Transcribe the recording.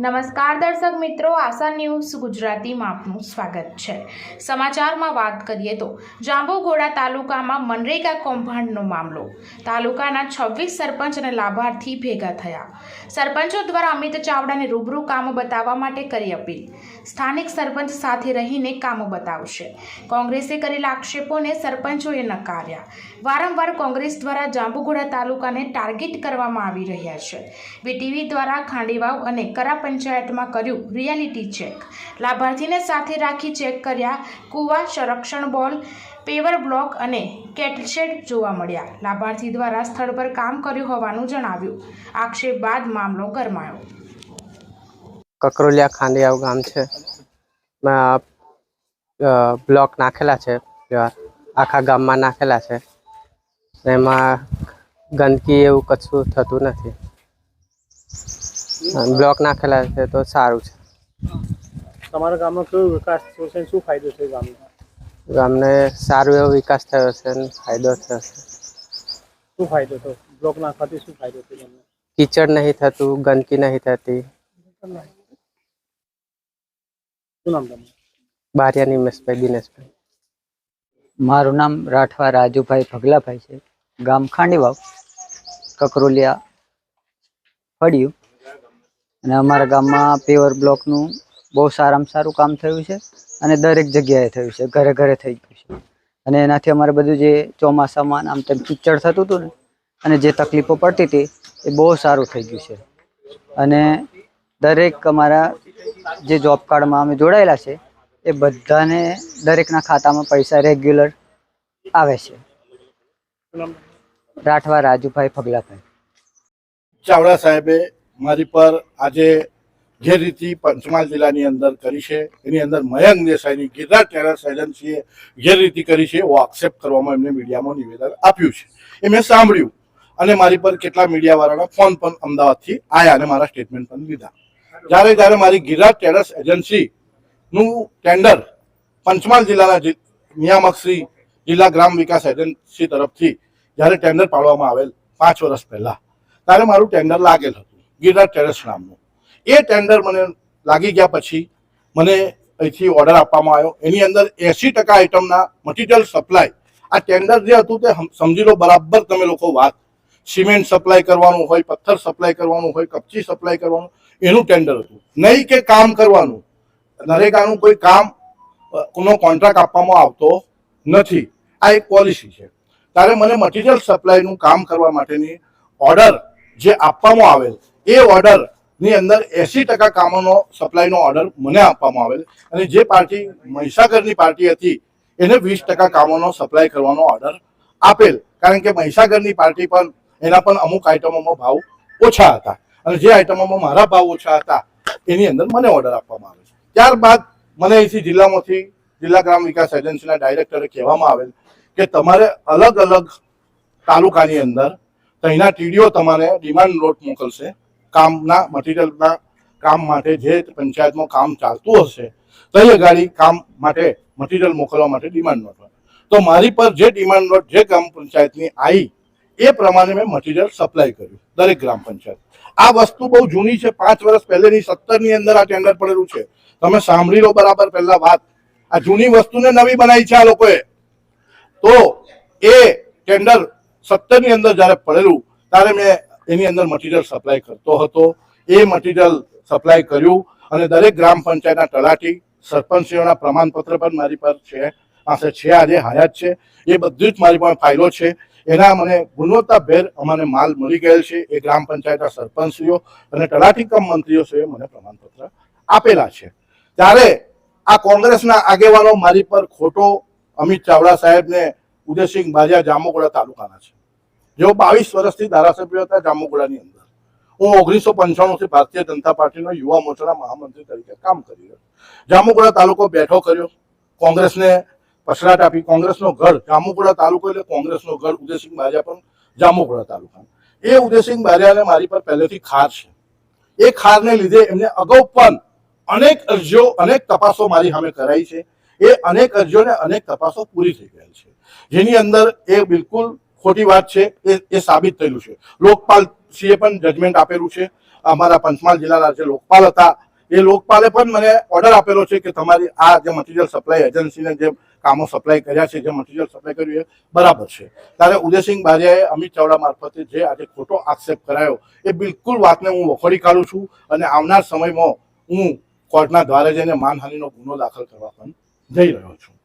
નમસ્કાર દર્શક મિત્રો, આશા ન્યૂઝ ગુજરાતીમાં આપનું સ્વાગત છે। સમાચારમાં વાત કરીએ તો જાંબુઘોડા તાલુકામાં મનરેગા કૌભાંડનો મામલો। તાલુકાના 26 સરપંચ અને લાભાર્થી ભેગા થયા। સરપંચો દ્વારા અમિત ચાવડાને રૂબરૂ કામો બતાવવા માટે કરી અપીલ। સ્થાનિક સરપંચ સાથે રહીને કામો બતાવશે। કોંગ્રેસે કરેલા આક્ષેપોને સરપંચોએ નકાર્યા। વારંવાર કોંગ્રેસ દ્વારા જાંબુઘોડા તાલુકાને ટાર્ગેટ કરવામાં આવી રહ્યા છે। બીટીવી દ્વારા ખાંડીવાવ અને કરા પંચાયતમાં કર્યું રિયાલિટી ચેક। લાભાર્થીને સાથે રાખી ચેક કર્યા। કુવા, સંરક્ષણ બોલ, પેવર બ્લોક અને કેટલશેડ જોવા મળ્યા। લાભાર્થી દ્વારા સ્થળ પર કામ કર્યું હોવાનું જણાવ્યું। આક્ષેપ બાદ મામલો ગરમાયો। કકરોલિયા ખાંડિયાવ ગામ છે, બ્લોક નાખેલા છે, આખા ગામમાં નાખેલા છે। એમાં ગંદકી એવું કશું થતું નથી। બ્લોક નાખેલા છે તો સારું છે। તમારા ગામનો કેવો વિકાસ થયો છે, શું ફાયદો થયો ગામને? સારો એવો વિકાસ થયો છે અને ફાયદો થયો છે। શું ફાયદો થયો? બ્લોક નાખવાથી શું ફાયદો થયો તમને? કીચડ નહીં થતું, ગંદકી નહીં થતી। શું નામ તમારું? બારિયા નિમેશભાઈ દિનેશભાઈ। મારું નામ રાઠવા રાજુભાઈ ભગલાભાઈ છે। ગામ ખાંડીવાવ, કકરોલિયા ફળિયું। અને અમારા ગામમાં પેવર બ્લોકનું બહુ સારામાં સારું કામ થયું છે અને દરેક જગ્યાએ થયું છે, ઘરે ઘરે થઈ ગયું છે। અને એનાથી અમારે બધું જે ચોમાસામાં આમ તેમ કીચડ થતું હતું ને અને જે તકલીફો પડતી હતી એ બહુ સારું થઈ ગયું છે। અને દરેક અમારા જે જોબ કાર્ડમાં અમે જોડાયેલા છે એ બધાને દરેકના ખાતામાં પૈસા રેગ્યુલર આવે છે। રાઠવા રાજુભાઈ ભગલાભાઈ। ચાવડા સાહેબે મારી પર આજે જે રીતિ પંચમહાલ જિલ્લાની અંદર કરી છે, એની અંદર મયંક દેસાઈની ગિરનાર ટેરસ એજન્સીએ જે રીતિ કરી છે એવો આક્ષેપ કરવામાં એમને મીડિયામાં નિવેદન આપ્યું છે। એ મેં સાંભળ્યું અને મારી પર કેટલા મીડિયાવાળાના ફોન પણ અમદાવાદથી આવ્યા અને મારા સ્ટેટમેન્ટ પણ લીધા। જ્યારે મારી ગિરનાર ટેરસ એજન્સીનું ટેન્ડર પંચમહાલ જિલ્લાના નિયામક શ્રી જિલ્લા ગ્રામ વિકાસ એજન્સી તરફથી જ્યારે ટેન્ડર પાડવામાં આવેલ 5 વર્ષ પહેલા, ત્યારે મારું ટેન્ડર લાગેલ હતું ગિરનાર ટેરેસ નામનું। એ ટેન્ડર મને લાગી ગયા પછી મને અહીંથી ઓર્ડર આપવામાં આવ્યો। એની અંદર 80% આઇટમના મટીરિયલ સપ્લાય, આ ટેન્ડર જે હતું તે સમજી લો બરાબર તમે લોકો વાત, સિમેન્ટ સપ્લાય કરવાનું હોય, પથ્થર સપ્લાય કરવાનું હોય, કપચી સપ્લાય કરવાનું, એનું ટેન્ડર હતું। નહીં કે કામ કરવાનું, નરેગાનું કોઈ કામ નો કોન્ટ્રાક્ટ આપવામાં આવતો નથી, આ એક પોલિસી છે। ત્યારે મને મટીરિયલ સપ્લાયનું કામ કરવા માટેની ઓર્ડર જે આપવામાં આવેલ, એ ઓર્ડરની અંદર 80% કામોનો સપ્લાયનો ઓર્ડર મને આપવામાં આવેલ અને જે પાર્ટી મહીસાગરની પાર્ટી હતી એને 20% કામોનો સપ્લાય કરવાનો ઓર્ડર આપેલ। કારણ કે મહીસાગરની પાર્ટી પણ એના પણ અમુક આઇટમોમાં ભાવ ઓછા હતા અને જે આઇટમોમાં મારા ભાવ ઓછા હતા એની અંદર મને ઓર્ડર આપવામાં આવેલ। ત્યારબાદ મને અહીંથી જિલ્લામાંથી જિલ્લા ગ્રામ વિકાસ એજન્સીના ડાયરેક્ટરે કહેવામાં આવેલ કે તમારે અલગ અલગ તાલુકાની અંદર ત્યાંના ટીડીઓ તમારે ડિમાન્ડ નોટ મોકલશે કામના મટીરિયલના કામ માટે। જે પંચાયતમાં કામ ચાલતું હશે તઈ ગાડી કામ માટે મટીરિયલ મોકલવા માટે ડિમાન્ડ નોટ હોય, તો મારી પર જે ડિમાન્ડ નોટ જે ગ્રામ પંચાયતની આવી એ પ્રમાણે મેં મટીરિયલ સપ્લાય કર્યું દરેક ગ્રામ પંચાયત। આ વસ્તુ બહુ જૂની છે, 5 વર્ષ પહેલેની 17ની અંદર આ ટેન્ડર પડેલું છે। તમે સાંભળી લો બરાબર પહેલા વાત, આ જૂની વસ્તુને નવી બનાવી છે આ લોકોએ। તો એ ટેન્ડર 17ની અંદર જ્યારે પડેલું ત્યારે મેં એની અંદર મટીરિયલ સપ્લાય કરતો હતો। એ મટીરિયલ સપ્લાય કર્યું અને દરેક ગ્રામ પંચાયતના તલાટી સરપંચીઓના પ્રમાણપત્ર પણ મારી પર પાસે છે, આજે હયાત છે। એ બધું જ મારી પાસે ફાઇલો છે, એના મને ગુણવત્તાભેર અમને માલ મળી ગયેલ છે। એ ગ્રામ પંચાયતના સરપંચીઓ અને તલાટી કમ મંત્રીઓએ મને પ્રમાણપત્ર આપેલા છે। ત્યારે આ કોંગ્રેસના આગેવાનો મારી પર ખોટો અમિત ચાવડા સાહેબને ઉદયસિંહ બારિયા જાંબુઘોડા તાલુકાના છે, જેઓ 22 વર્ષથી ધારાસભ્ય હતા જાંબુઘોડાની અંદર। હું 1995થી ભારતીય જનતા પાર્ટીનો યુવા મોરચાના મહામંત્રી તરીકે કામ કરી રહ્યો। જાંબુઘોડા તાલુકો બેઠો કર્યો, કોંગ્રેસને પછડાટ આપી, કોંગ્રેસનો ગઢ જાંબુઘોડા તાલુકો એટલે કોંગ્રેસનો ગઢ ઉદયસિંહ બારિયા પણ જાંબુઘોડા તાલુકા। એ ઉદયસિંહ બારિયાને મારી પર પહેલેથી ખાર છે। એ ખારને લીધે એમને અગાઉ પણ અનેક અરજીઓ, અનેક તપાસો મારી સામે કરાઈ છે। એ અનેક અરજીઓ ને અનેક તપાસો પૂરી થઈ ગયેલ છે, જેની અંદર એ બિલકુલ ખોટી વાત છે એ સાબિત થયેલું છે. લોકપાલ શ્રીએ પણ જજમેન્ટ આપેલું છે. અમારા પંચમહાલ જિલ્લાના જે લોકપાલ હતા એ લોકપાલે પણ મને ઓર્ડર આપેલો છે કે તમારી આ જે મટીરિયલ સપ્લાય એજન્સીને જે કામો સપ્લાય કર્યા છે, જે મટીરિયલ સપ્લાય કર્યું એ બરાબર છે. ત્યારે ઉદયસિંહ બારિયાએ અમિત ચાવડા મારફતે જે આજે ખોટો આક્ષેપ કરાયો એ બિલકુલ વાતને હું વખોડી કાઢું છું અને આવનાર સમયમાં હું કોર્ટના દ્વારે જઈને માનહાનિનો ગુનો દાખલ કરવા પણ જઈ રહ્યો છું.